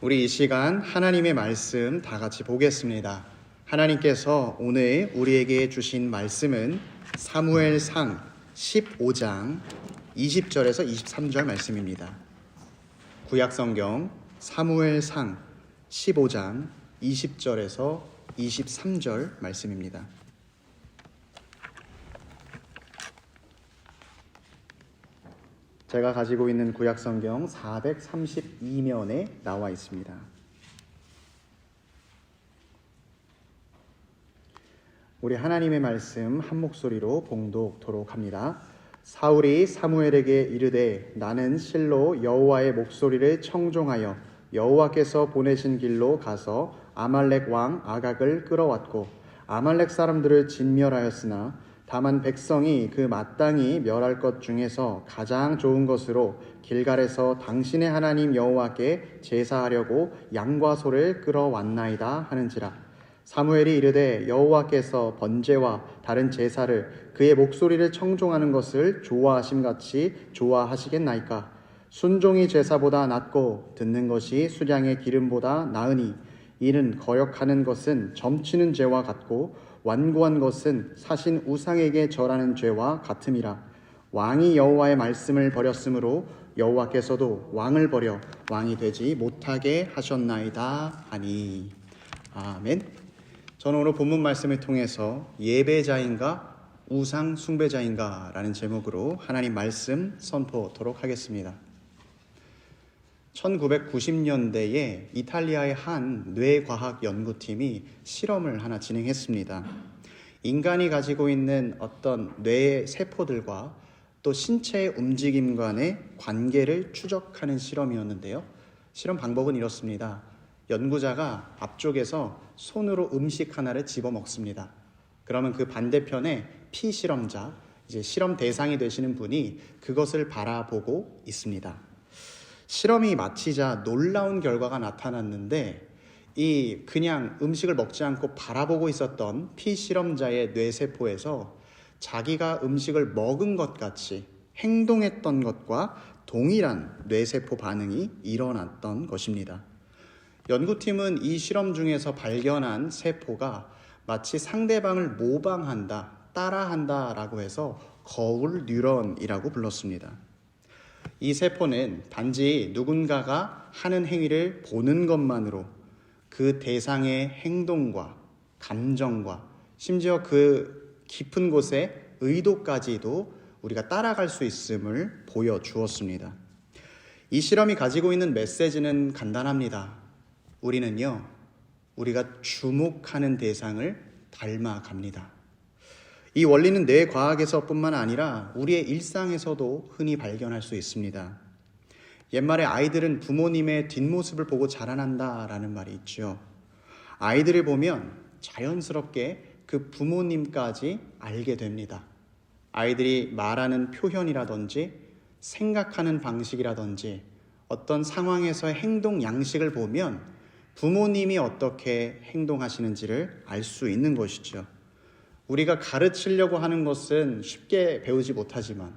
우리 이 시간 하나님의 말씀 다 같이 보겠습니다. 하나님께서 오늘 우리에게 주신 말씀은 사무엘상 15장 20절에서 23절 말씀입니다. 구약성경 사무엘상 15장 20절에서 23절 말씀입니다. 제가 가지고 있는 구약성경 432면에 나와 있습니다. 우리 하나님의 말씀 한 목소리로 봉독토록 합니다. 사울이 사무엘에게 이르되 나는 실로 여호와의 목소리를 청종하여 여호와께서 보내신 길로 가서 아말렉 왕 아각을 끌어왔고 아말렉 사람들을 진멸하였으나 다만 백성이 그 마땅히 멸할 것 중에서 가장 좋은 것으로 길갈에서 당신의 하나님 여호와께 제사하려고 양과 소를 끌어왔나이다 하는지라. 사무엘이 이르되 여호와께서 번제와 다른 제사를 그의 목소리를 청종하는 것을 좋아하심같이 좋아하시겠나이까. 순종이 제사보다 낫고 듣는 것이 수량의 기름보다 나으니 이는 거역하는 것은 점치는 죄와 같고 완고한 것은 사신 우상에게 절하는 죄와 같음이라. 왕이 여호와의 말씀을 버렸으므로 여호와께서도 왕을 버려 왕이 되지 못하게 하셨나이다 하니. 아멘. 저는 오늘 본문 말씀을 통해서 예배자인가 우상 숭배자인가 라는 제목으로 하나님 말씀 선포하도록 하겠습니다. 1990년대에 이탈리아의 한 뇌과학 연구팀이 실험을 하나 진행했습니다. 인간이 가지고 있는 어떤 뇌 세포들과 또 신체의 움직임 간의 관계를 추적하는 실험이었는데요. 실험 방법은 이렇습니다. 연구자가 앞쪽에서 손으로 음식 하나를 집어 먹습니다. 그러면 그 반대편에 피실험자, 이제 실험 대상이 되시는 분이 그것을 바라보고 있습니다. 실험이 마치자 놀라운 결과가 나타났는데 이 그냥 음식을 먹지 않고 바라보고 있었던 피실험자의 뇌세포에서 자기가 음식을 먹은 것 같이 행동했던 것과 동일한 뇌세포 반응이 일어났던 것입니다. 연구팀은 이 실험 중에서 발견한 세포가 마치 상대방을 모방한다, 따라한다 라고 해서 거울 뉴런이라고 불렀습니다. 이 세포는 단지 누군가가 하는 행위를 보는 것만으로 그 대상의 행동과 감정과 심지어 그 깊은 곳의 의도까지도 우리가 따라갈 수 있음을 보여주었습니다. 이 실험이 가지고 있는 메시지는 간단합니다. 우리는요, 우리가 주목하는 대상을 닮아갑니다. 이 원리는 뇌과학에서뿐만 아니라 우리의 일상에서도 흔히 발견할 수 있습니다. 옛말에 아이들은 부모님의 뒷모습을 보고 자라난다라는 말이 있죠. 아이들을 보면 자연스럽게 그 부모님까지 알게 됩니다. 아이들이 말하는 표현이라든지 생각하는 방식이라든지 어떤 상황에서의 행동 양식을 보면 부모님이 어떻게 행동하시는지를 알 수 있는 것이죠. 우리가 가르치려고 하는 것은 쉽게 배우지 못하지만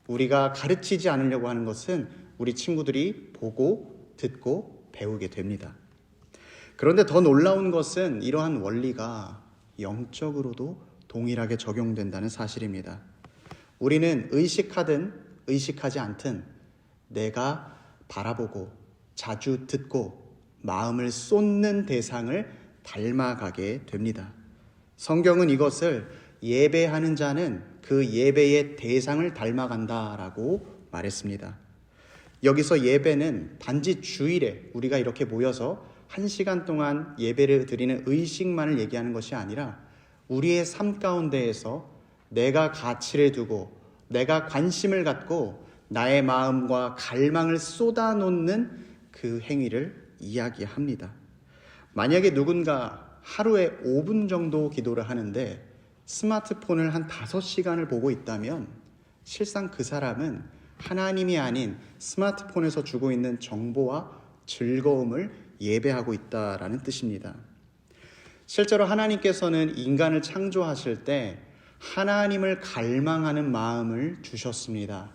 우리가 가르치지 않으려고 하는 것은 우리 친구들이 보고 듣고 배우게 됩니다. 그런데 더 놀라운 것은 이러한 원리가 영적으로도 동일하게 적용된다는 사실입니다. 우리는 의식하든 의식하지 않든 내가 바라보고 자주 듣고 마음을 쏟는 대상을 닮아가게 됩니다. 성경은 이것을 예배하는 자는 그 예배의 대상을 닮아간다라고 말했습니다. 여기서 예배는 단지 주일에 우리가 이렇게 모여서 1시간 동안 예배를 드리는 의식만을 얘기하는 것이 아니라 우리의 삶 가운데에서 내가 가치를 두고 내가 관심을 갖고 나의 마음과 갈망을 쏟아놓는 그 행위를 이야기합니다. 만약에 누군가 하루에 5분 정도 기도를 하는데 스마트폰을 한 5시간을 보고 있다면 실상 그 사람은 하나님이 아닌 스마트폰에서 주고 있는 정보와 즐거움을 예배하고 있다라는 뜻입니다. 실제로 하나님께서는 인간을 창조하실 때 하나님을 갈망하는 마음을 주셨습니다.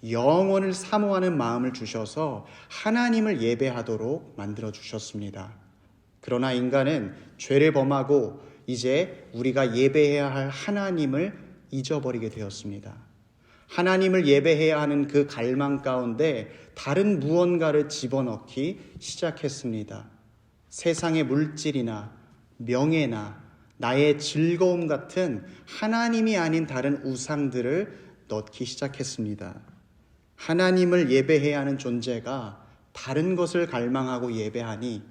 영원을 사모하는 마음을 주셔서 하나님을 예배하도록 만들어 주셨습니다. 그러나 인간은 죄를 범하고 이제 우리가 예배해야 할 하나님을 잊어버리게 되었습니다. 하나님을 예배해야 하는 그 갈망 가운데 다른 무언가를 집어넣기 시작했습니다. 세상의 물질이나 명예나 나의 즐거움 같은 하나님이 아닌 다른 우상들을 넣기 시작했습니다. 하나님을 예배해야 하는 존재가 다른 것을 갈망하고 예배하니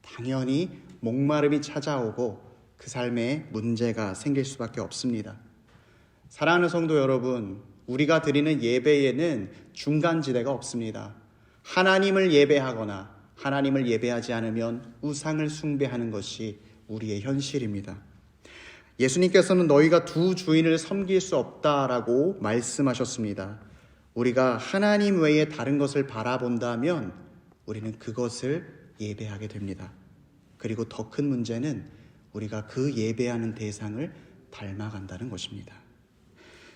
당연히 목마름이 찾아오고 그 삶에 문제가 생길 수밖에 없습니다. 사랑하는 성도 여러분, 우리가 드리는 예배에는 중간지대가 없습니다. 하나님을 예배하거나 하나님을 예배하지 않으면 우상을 숭배하는 것이 우리의 현실입니다. 예수님께서는 너희가 두 주인을 섬길 수 없다라고 말씀하셨습니다. 우리가 하나님 외에 다른 것을 바라본다면 우리는 그것을 예배하게 됩니다. 그리고 더 큰 문제는 우리가 그 예배하는 대상을 닮아간다는 것입니다.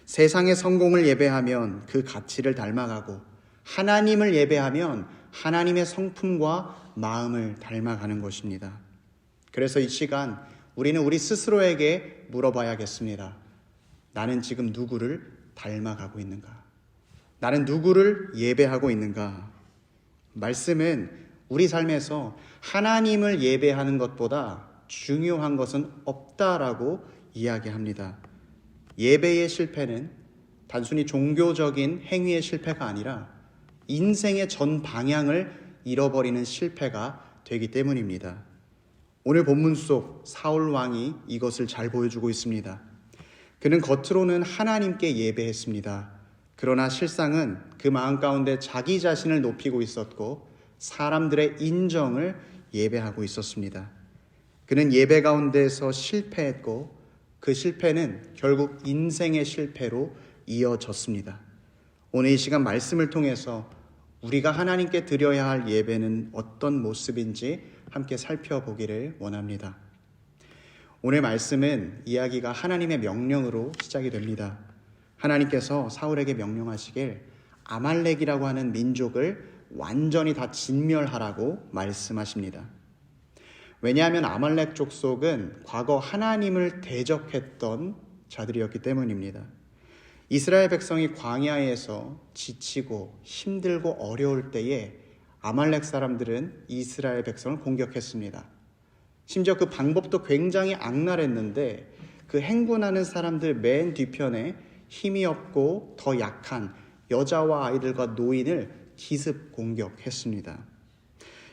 세상의 성공을 예배하면 그 가치를 닮아가고 하나님을 예배하면 하나님의 성품과 마음을 닮아가는 것입니다. 그래서 이 시간 우리는 우리 스스로에게 물어봐야겠습니다. 나는 지금 누구를 닮아가고 있는가? 나는 누구를 예배하고 있는가? 말씀은 우리 삶에서 하나님을 예배하는 것보다 중요한 것은 없다라고 이야기합니다. 예배의 실패는 단순히 종교적인 행위의 실패가 아니라 인생의 전 방향을 잃어버리는 실패가 되기 때문입니다. 오늘 본문 속 사울 왕이 이것을 잘 보여주고 있습니다. 그는 겉으로는 하나님께 예배했습니다. 그러나 실상은 그 마음 가운데 자기 자신을 높이고 있었고 사람들의 인정을 예배하고 있었습니다. 그는 예배 가운데서 실패했고 그 실패는 결국 인생의 실패로 이어졌습니다. 오늘 이 시간 말씀을 통해서 우리가 하나님께 드려야 할 예배는 어떤 모습인지 함께 살펴보기를 원합니다. 오늘 말씀은 이야기가 하나님의 명령으로 시작이 됩니다. 하나님께서 사울에게 명령하시길 아말렉이라고 하는 민족을 완전히 다 진멸하라고 말씀하십니다. 왜냐하면 아말렉 족속은 과거 하나님을 대적했던 자들이었기 때문입니다. 이스라엘 백성이 광야에서 지치고 힘들고 어려울 때에 아말렉 사람들은 이스라엘 백성을 공격했습니다. 심지어 그 방법도 굉장히 악랄했는데 그 행군하는 사람들 맨 뒤편에 힘이 없고 더 약한 여자와 아이들과 노인을 기습 공격했습니다.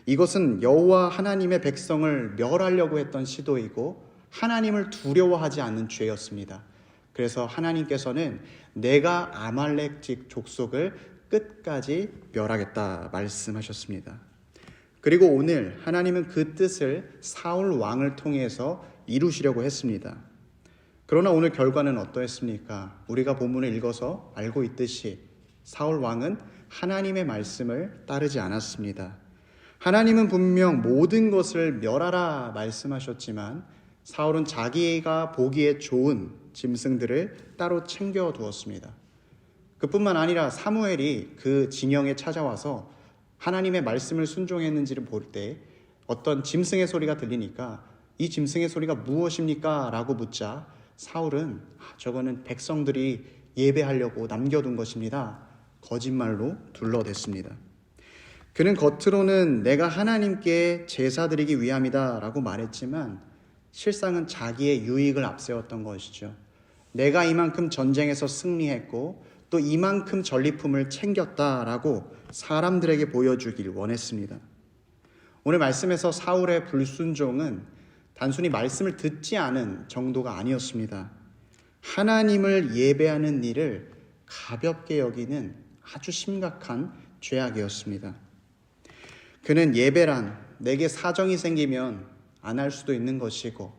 이것은 여호와 하나님의 백성을 멸하려고 했던 시도이고 하나님을 두려워하지 않는 죄였습니다. 그래서 하나님께서는 내가 아말렉 족속을 끝까지 멸하겠다 말씀하셨습니다. 그리고 오늘 하나님은 그 뜻을 사울 왕을 통해서 이루시려고 했습니다. 그러나 오늘 결과는 어떠했습니까? 우리가 본문을 읽어서 알고 있듯이 사울 왕은 하나님의 말씀을 따르지 않았습니다. 하나님은 분명 모든 것을 멸하라 말씀하셨지만 사울은 자기가 보기에 좋은 짐승들을 따로 챙겨두었습니다. 그뿐만 아니라 사무엘이 그 진영에 찾아와서 하나님의 말씀을 순종했는지를 볼 때 어떤 짐승의 소리가 들리니까 이 짐승의 소리가 무엇입니까? 라고 묻자 사울은 저거는 백성들이 예배하려고 남겨둔 것입니다. 거짓말로 둘러댔습니다. 그는 겉으로는 내가 하나님께 제사 드리기 위함이다 라고 말했지만 실상은 자기의 유익을 앞세웠던 것이죠. 내가 이만큼 전쟁에서 승리했고 또 이만큼 전리품을 챙겼다라고 사람들에게 보여주길 원했습니다. 오늘 말씀에서 사울의 불순종은 단순히 말씀을 듣지 않은 정도가 아니었습니다. 하나님을 예배하는 일을 가볍게 여기는 아주 심각한 죄악이었습니다. 그는 예배란 내게 사정이 생기면 안 할 수도 있는 것이고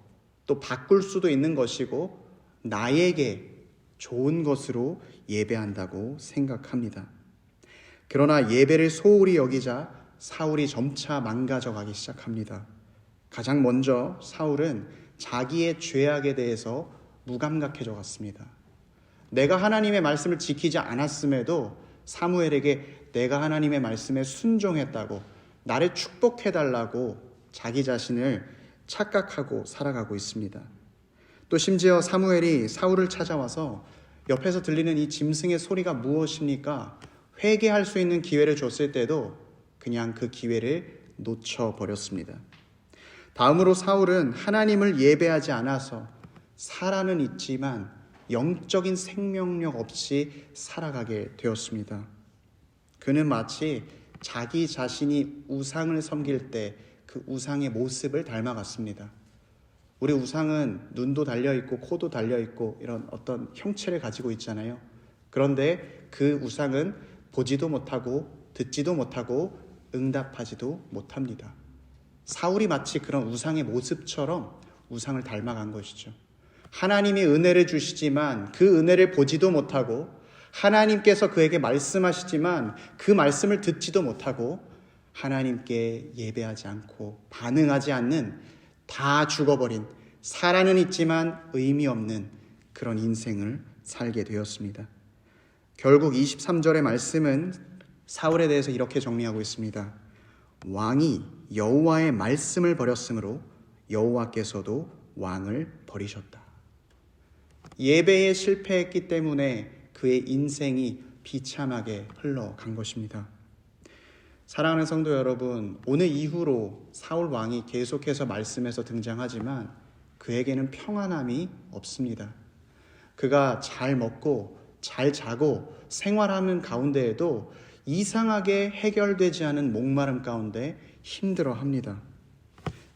또 바꿀 수도 있는 것이고 나에게 좋은 것으로 예배한다고 생각합니다. 그러나 예배를 소홀히 여기자 사울이 점차 망가져가기 시작합니다. 가장 먼저 사울은 자기의 죄악에 대해서 무감각해져 갔습니다. 내가 하나님의 말씀을 지키지 않았음에도 사무엘에게 내가 하나님의 말씀에 순종했다고, 나를 축복해달라고 자기 자신을 착각하고 살아가고 있습니다. 또 심지어 사무엘이 사울을 찾아와서 옆에서 들리는 이 짐승의 소리가 무엇입니까? 회개할 수 있는 기회를 줬을 때도 그냥 그 기회를 놓쳐버렸습니다. 다음으로 사울은 하나님을 예배하지 않아서 살아는 있지만 영적인 생명력 없이 살아가게 되었습니다. 그는 마치 자기 자신이 우상을 섬길 때 그 우상의 모습을 닮아갔습니다. 우리 우상은 눈도 달려있고 코도 달려있고 이런 어떤 형체를 가지고 있잖아요. 그런데 그 우상은 보지도 못하고 듣지도 못하고 응답하지도 못합니다. 사울이 마치 그런 우상의 모습처럼 우상을 닮아간 것이죠. 하나님이 은혜를 주시지만 그 은혜를 보지도 못하고, 하나님께서 그에게 말씀하시지만 그 말씀을 듣지도 못하고, 하나님께 예배하지 않고 반응하지 않는, 다 죽어버린, 살아는 있지만 의미 없는 그런 인생을 살게 되었습니다. 결국 23절의 말씀은 사울에 대해서 이렇게 정리하고 있습니다. 왕이 여호와의 말씀을 버렸으므로 여호와께서도 왕을 버리셨다. 예배에 실패했기 때문에 그의 인생이 비참하게 흘러간 것입니다. 사랑하는 성도 여러분, 오늘 이후로 사울 왕이 계속해서 말씀에서 등장하지만 그에게는 평안함이 없습니다. 그가 잘 먹고 잘 자고 생활하는 가운데에도 이상하게 해결되지 않은 목마름 가운데 힘들어합니다.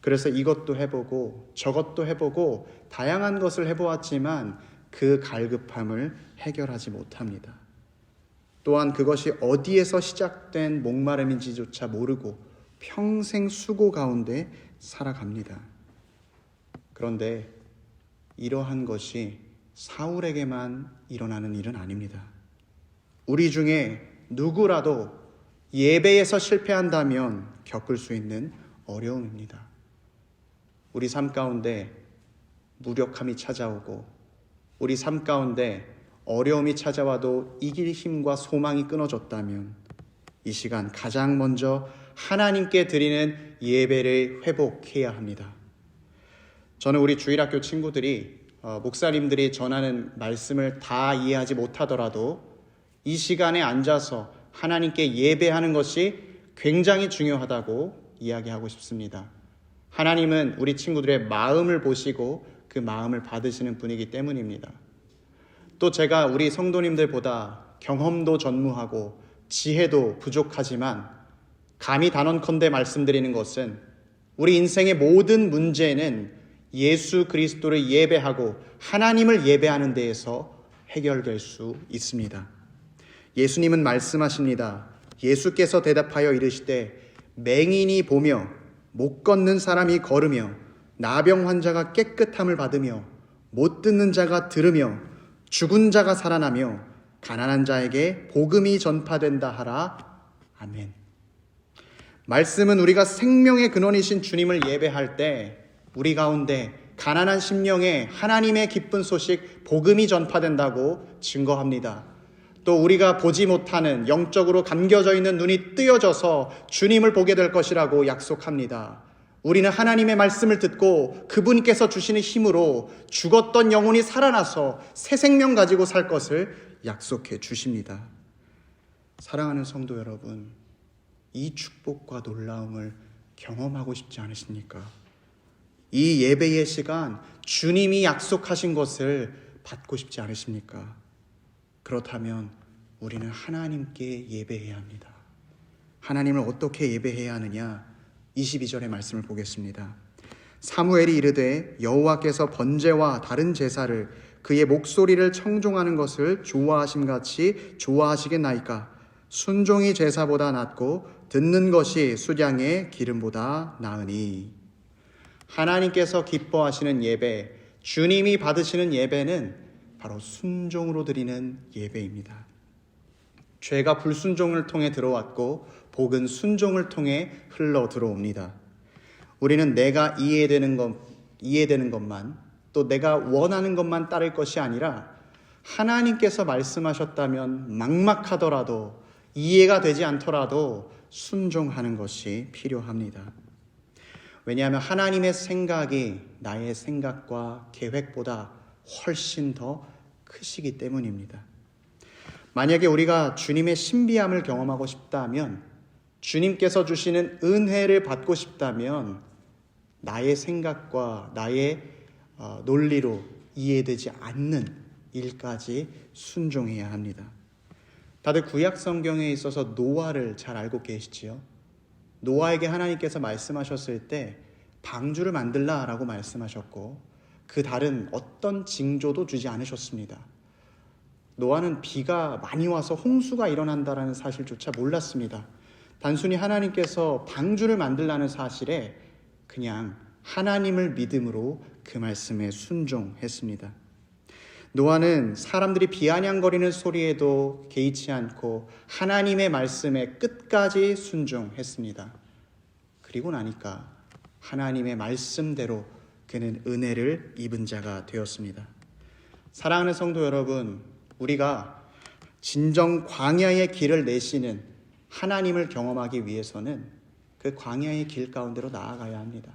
그래서 이것도 해보고 저것도 해보고 다양한 것을 해보았지만 그 갈급함을 해결하지 못합니다. 또한 그것이 어디에서 시작된 목마름인지조차 모르고 평생 수고 가운데 살아갑니다. 그런데 이러한 것이 사울에게만 일어나는 일은 아닙니다. 우리 중에 누구라도 예배에서 실패한다면 겪을 수 있는 어려움입니다. 우리 삶 가운데 무력함이 찾아오고, 우리 삶 가운데 어려움이 찾아와도 이길 힘과 소망이 끊어졌다면 이 시간 가장 먼저 하나님께 드리는 예배를 회복해야 합니다. 저는 우리 주일학교 친구들이 목사님들이 전하는 말씀을 다 이해하지 못하더라도 이 시간에 앉아서 하나님께 예배하는 것이 굉장히 중요하다고 이야기하고 싶습니다. 하나님은 우리 친구들의 마음을 보시고 그 마음을 받으시는 분이기 때문입니다. 또 제가 우리 성도님들보다 경험도 전무하고 지혜도 부족하지만 감히 단언컨대 말씀드리는 것은 우리 인생의 모든 문제는 예수 그리스도를 예배하고 하나님을 예배하는 데에서 해결될 수 있습니다. 예수님은 말씀하십니다. 예수께서 대답하여 이르시되 맹인이 보며 못 걷는 사람이 걸으며 나병 환자가 깨끗함을 받으며 못 듣는 자가 들으며 죽은 자가 살아나며 가난한 자에게 복음이 전파된다 하라. 아멘. 말씀은 우리가 생명의 근원이신 주님을 예배할 때 우리 가운데 가난한 심령에 하나님의 기쁜 소식, 복음이 전파된다고 증거합니다. 또 우리가 보지 못하는, 영적으로 감겨져 있는 눈이 뜨여져서 주님을 보게 될 것이라고 약속합니다. 우리는 하나님의 말씀을 듣고 그분께서 주시는 힘으로 죽었던 영혼이 살아나서 새 생명 가지고 살 것을 약속해 주십니다. 사랑하는 성도 여러분, 이 축복과 놀라움을 경험하고 싶지 않으십니까? 이 예배의 시간, 주님이 약속하신 것을 받고 싶지 않으십니까? 그렇다면 우리는 하나님께 예배해야 합니다. 하나님을 어떻게 예배해야 하느냐? 22절의 말씀을 보겠습니다. 사무엘이 이르되 여호와께서 번제와 다른 제사를 그의 목소리를 청종하는 것을 좋아하심같이 좋아하시겠나이까? 순종이 제사보다 낫고 듣는 것이 수량의 기름보다 나으니. 하나님께서 기뻐하시는 예배, 주님이 받으시는 예배는 바로 순종으로 드리는 예배입니다. 죄가 불순종을 통해 들어왔고 복은 순종을 통해 흘러 들어옵니다. 우리는 내가 이해되는 것만, 또 내가 원하는 것만 따를 것이 아니라 하나님께서 말씀하셨다면 막막하더라도 이해가 되지 않더라도 순종하는 것이 필요합니다. 왜냐하면 하나님의 생각이 나의 생각과 계획보다 훨씬 더 크시기 때문입니다. 만약에 우리가 주님의 신비함을 경험하고 싶다면, 주님께서 주시는 은혜를 받고 싶다면 나의 생각과 나의 논리로 이해되지 않는 일까지 순종해야 합니다. 다들 구약 성경에 있어서 노아를 잘 알고 계시지요? 노아에게 하나님께서 말씀하셨을 때 방주를 만들라라고 말씀하셨고 그 다른 어떤 징조도 주지 않으셨습니다. 노아는 비가 많이 와서 홍수가 일어난다라는 사실조차 몰랐습니다. 단순히 하나님께서 방주를 만들라는 사실에 그냥 하나님을 믿음으로 그 말씀에 순종했습니다. 노아는 사람들이 비아냥거리는 소리에도 개의치 않고 하나님의 말씀에 끝까지 순종했습니다. 그리고 나니까 하나님의 말씀대로 그는 은혜를 입은 자가 되었습니다. 사랑하는 성도 여러분, 우리가 진정 광야의 길을 내시는 하나님을 경험하기 위해서는 그 광야의 길 가운데로 나아가야 합니다.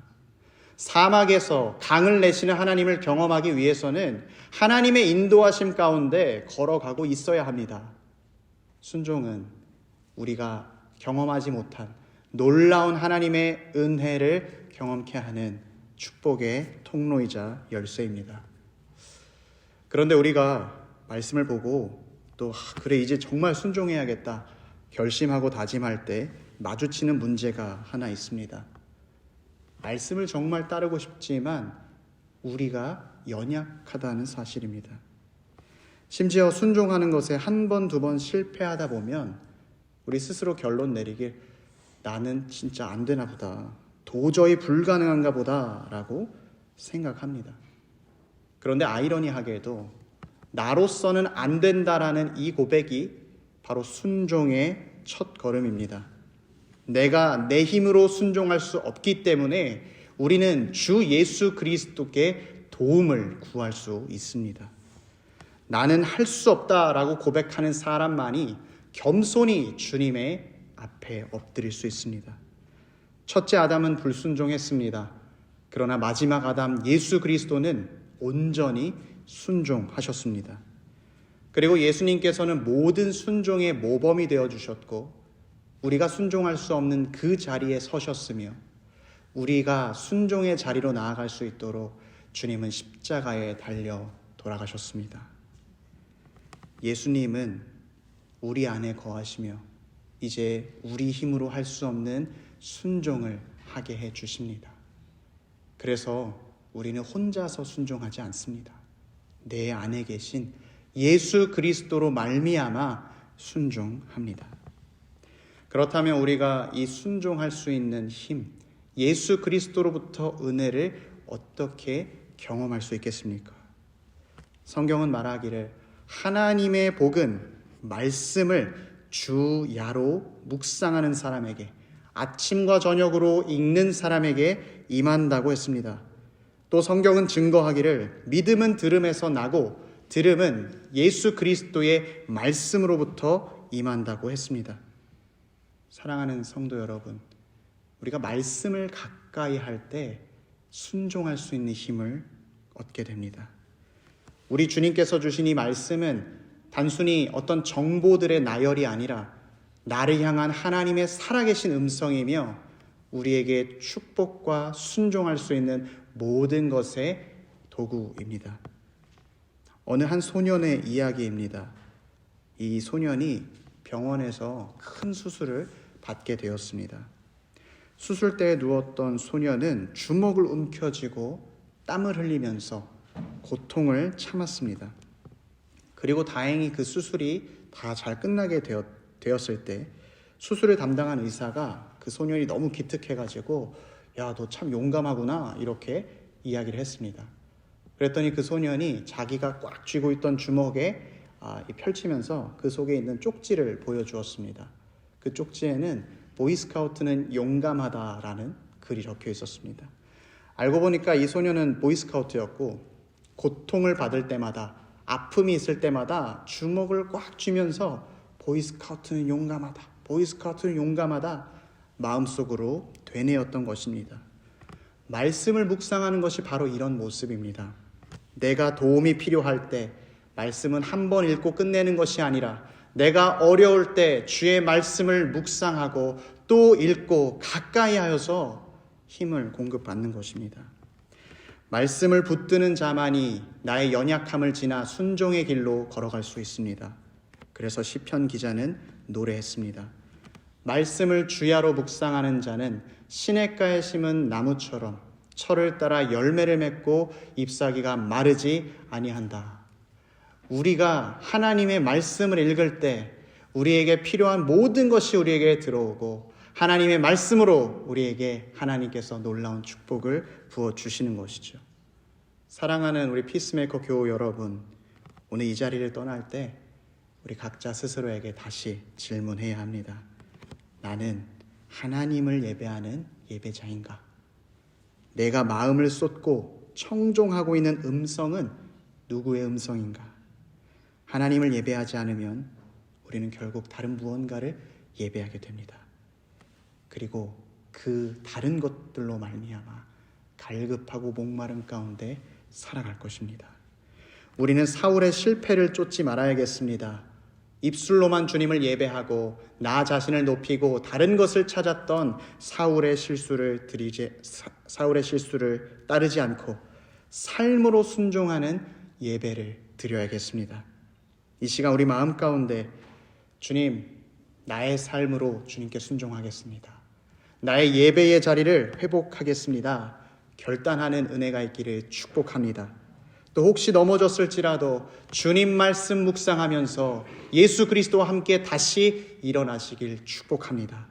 사막에서 강을 내시는 하나님을 경험하기 위해서는 하나님의 인도하심 가운데 걸어가고 있어야 합니다. 순종은 우리가 경험하지 못한 놀라운 하나님의 은혜를 경험케 하는 축복의 통로이자 열쇠입니다. 그런데 우리가 말씀을 보고 또 그래 이제 정말 순종해야겠다 결심하고 다짐할 때 마주치는 문제가 하나 있습니다. 말씀을 정말 따르고 싶지만 우리가 연약하다는 사실입니다. 심지어 순종하는 것에 한 번, 두 번 실패하다 보면 우리 스스로 결론 내리길 나는 진짜 안 되나 보다, 도저히 불가능한가 보다 라고 생각합니다. 그런데 아이러니하게도 나로서는 안 된다라는 이 고백이 바로 순종의 첫 걸음입니다. 내가 내 힘으로 순종할 수 없기 때문에 우리는 주 예수 그리스도께 도움을 구할 수 있습니다. 나는 할 수 없다라고 고백하는 사람만이 겸손히 주님의 앞에 엎드릴 수 있습니다. 첫째 아담은 불순종했습니다. 그러나 마지막 아담 예수 그리스도는 온전히 순종하셨습니다. 그리고 예수님께서는 모든 순종의 모범이 되어주셨고 우리가 순종할 수 없는 그 자리에 서셨으며 우리가 순종의 자리로 나아갈 수 있도록 주님은 십자가에 달려 돌아가셨습니다. 예수님은 우리 안에 거하시며 이제 우리 힘으로 할 수 없는 순종을 하게 해 주십니다. 그래서 우리는 혼자서 순종하지 않습니다. 내 안에 계신 예수 그리스도로 말미암아 순종합니다. 그렇다면 우리가 이 순종할 수 있는 힘, 예수 그리스도로부터 은혜를 어떻게 경험할 수 있겠습니까? 성경은 말하기를 하나님의 복은 말씀을 주야로 묵상하는 사람에게, 아침과 저녁으로 읽는 사람에게 임한다고 했습니다. 또 성경은 증거하기를 믿음은 들음에서 나고 들음은 예수 그리스도의 말씀으로부터 임한다고 했습니다. 사랑하는 성도 여러분, 우리가 말씀을 가까이 할 때 순종할 수 있는 힘을 얻게 됩니다. 우리 주님께서 주신 이 말씀은 단순히 어떤 정보들의 나열이 아니라 나를 향한 하나님의 살아계신 음성이며 우리에게 축복과 순종할 수 있는 모든 것의 도구입니다. 어느 한 소년의 이야기입니다. 이 소년이 병원에서 큰 수술을 받게 되었습니다. 수술대에 누웠던 소년은 주먹을 움켜쥐고 땀을 흘리면서 고통을 참았습니다. 그리고 다행히 그 수술이 다 잘 끝나게 되었을 때 수술을 담당한 의사가 그 소년이 너무 기특해가지고 야, 너 참 용감하구나 이렇게 이야기를 했습니다. 그랬더니 그 소년이 자기가 꽉 쥐고 있던 주먹에 펼치면서 그 속에 있는 쪽지를 보여주었습니다. 그 쪽지에는 보이스카우트는 용감하다라는 글이 적혀 있었습니다. 알고 보니까 이 소년은 보이스카우트였고 고통을 받을 때마다 아픔이 있을 때마다 주먹을 꽉 쥐면서 보이스카우트는 용감하다, 보이스카우트는 용감하다 마음속으로 되뇌었던 것입니다. 말씀을 묵상하는 것이 바로 이런 모습입니다. 내가 도움이 필요할 때 말씀은 한 번 읽고 끝내는 것이 아니라 내가 어려울 때 주의 말씀을 묵상하고 또 읽고 가까이 하여서 힘을 공급받는 것입니다. 말씀을 붙드는 자만이 나의 연약함을 지나 순종의 길로 걸어갈 수 있습니다. 그래서 시편 기자는 노래했습니다. 말씀을 주야로 묵상하는 자는 시냇가에 심은 나무처럼 철을 따라 열매를 맺고 잎사귀가 마르지 아니한다. 우리가 하나님의 말씀을 읽을 때 우리에게 필요한 모든 것이 우리에게 들어오고 하나님의 말씀으로 우리에게 하나님께서 놀라운 축복을 부어주시는 것이죠. 사랑하는 우리 피스메이커 교우 여러분, 오늘 이 자리를 떠날 때 우리 각자 스스로에게 다시 질문해야 합니다. 나는 하나님을 예배하는 예배자인가? 내가 마음을 쏟고 청종하고 있는 음성은 누구의 음성인가? 하나님을 예배하지 않으면 우리는 결국 다른 무언가를 예배하게 됩니다. 그리고 그 다른 것들로 말미암아 갈급하고 목마름 가운데 살아갈 것입니다. 우리는 사울의 실패를 쫓지 말아야겠습니다. 입술로만 주님을 예배하고 나 자신을 높이고 다른 것을 찾았던 사울의 실수를 따르지 않고 삶으로 순종하는 예배를 드려야겠습니다. 이 시간 우리 마음 가운데 주님, 나의 삶으로 주님께 순종하겠습니다. 나의 예배의 자리를 회복하겠습니다. 결단하는 은혜가 있기를 축복합니다. 또 혹시 넘어졌을지라도 주님 말씀 묵상하면서 예수 그리스도와 함께 다시 일어나시길 축복합니다.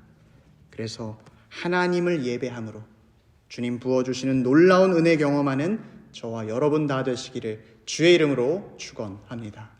그래서 하나님을 예배함으로 주님 부어주시는 놀라운 은혜 경험하는 저와 여러분 다 되시기를 주의 이름으로 축원합니다.